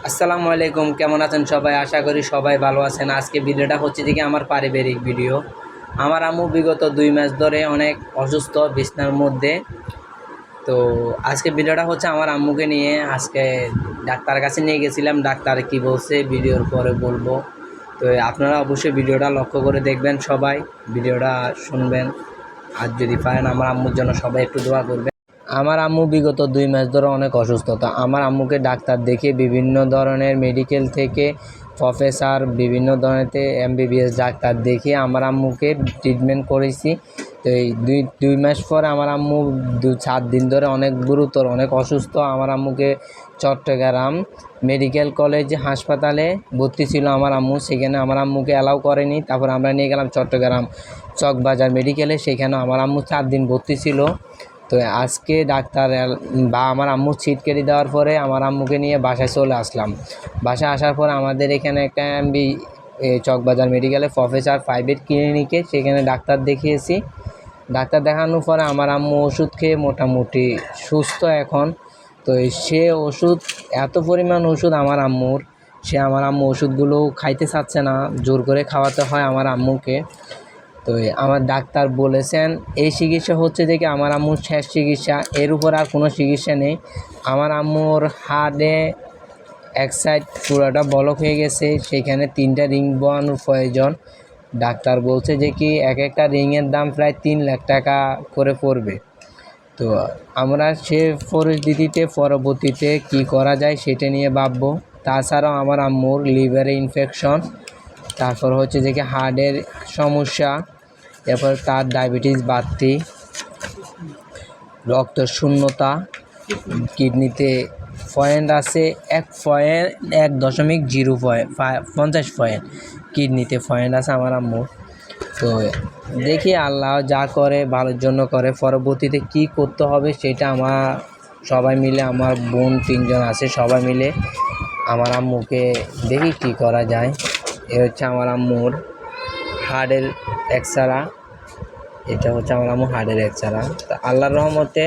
আসসালামু আলাইকুম, কেমন আছেন সবাই? আশা করি সবাই ভালো আছেন। আজকে ভিডিওটা হচ্ছে যে কি আমার পারিবারিক ভিডিও। আমার আম্মু বিগত 2 মাস ধরে অনেক অসুস্থ, বিছনার মধ্যে। তো আজকে ভিডিওটা হচ্ছে আমার আম্মুকে নিয়ে। আজকে ডাক্তারের কাছে নিয়ে গেছিলাম, ডাক্তার কি বলছে ভিডিওর পরে বলবো। তো আপনারা অবশ্যই ভিডিওটা লক্ষ্য করে দেখবেন, সবাই ভিডিওটা শুনবেন। আর যদি পারেন আমার আম্মুর জন্য সবাই একটু দোয়া করবেন। আমার আম্মু বিগত 2 মাস ধরে অনেক অসুস্থতা। আমার আম্মুকে ডাক্তার দেখিয়ে বিভিন্ন ধরনের মেডিকেল থেকে প্রফেসর, বিভিন্ন ধরনের এমবিবিএস ডাক্তার দেখিয়ে আমার আম্মুকে ট্রিটমেন্ট করেছি। তো এই দুই মাস পর আমার আম্মু 4 দিন ধরে অনেক গুরুতর, অনেক অসুস্থ। আমার আম্মুকে চট্টগ্রাম মেডিকেল কলেজ হাসপাতালে ভর্তি ছিল আমার আম্মু। সেখানে আমার আম্মুকে অ্যালাউ করেনি। তারপর আমরা নিয়ে গেলাম চট্টগ্রাম চকবাজার মেডিকেলে। সেখানে আমার আম্মু 4 দিন ভর্তি ছিল। তো আজকে ডাক্তার বা আমার আম্মু ছিট কেটে দেওয়ার পরে আমার আম্মুকে নিয়ে বাসায় চলে আসলাম। বাসায় আসার পর আমাদের এখানে একটা চকবাজার মেডিকেলে প্রফেসর প্রাইভেট ক্লিনিকে, সেখানে ডাক্তার দেখিয়েছি। ডাক্তার দেখানোর পরে আমার আম্মু ওষুধ খেয়ে মোটামুটি সুস্থ এখন। তো সে ওষুধ, এত পরিমাণ ওষুধ আমার আম্মুর, আমার আম্মু ওষুধগুলো খাইতে চাচ্ছে না, জোর করে খাওয়াতে হয় আমার আম্মুকে। তো আমার ডাক্তার বলেছেন এই চিকিৎসা হচ্ছে দেখে আমার আম্মুর শেষ চিকিৎসা, এর উপর আর কোনো চিকিৎসা নেই। আমার আম্মুর হাড়ে এক সাইড পুরোটা ব্লক হয়ে গেছে, সেখানে 3টা রিং বসানোর প্রয়োজন। ডাক্তার বলছে যে কি এক একটা রিংয়ের দাম প্রায় 3 লাখ টাকা করে পড়বে। তো আমরা সে পরিস্থিতিতে পরবর্তীতে কি করা যায় সেটা নিয়ে ভাববো। তাছাড়াও আমার আম্মুর লিভারে ইনফেকশন, তারপর হচ্ছে যে কি হার্টের সমস্যা, এরপর তার ডায়াবেটিস বাড়তি, রক্ত শূন্যতা, কিডনিতে পয়েন্ট আছে 1.50 পয়েন্ট, কিডনিতে পয়েন্ট আছে আমার আম্মুর। তো দেখি আল্লাহ যা করে ভালোর জন্য করে। পরবর্তীতে কি করতে হবে সেটা আমরা সবাই মিলে, আমার বোন 3জন আছে, সবাই মিলে আমার আম্মুকে দেখি কি করা যায়। এ হচ্ছে আমার আম্মুর হার্টের এক্সরা, এটা হচ্ছে আমার আম্মু হার্টের এক্সরা। তো আল্লাহর রহমতে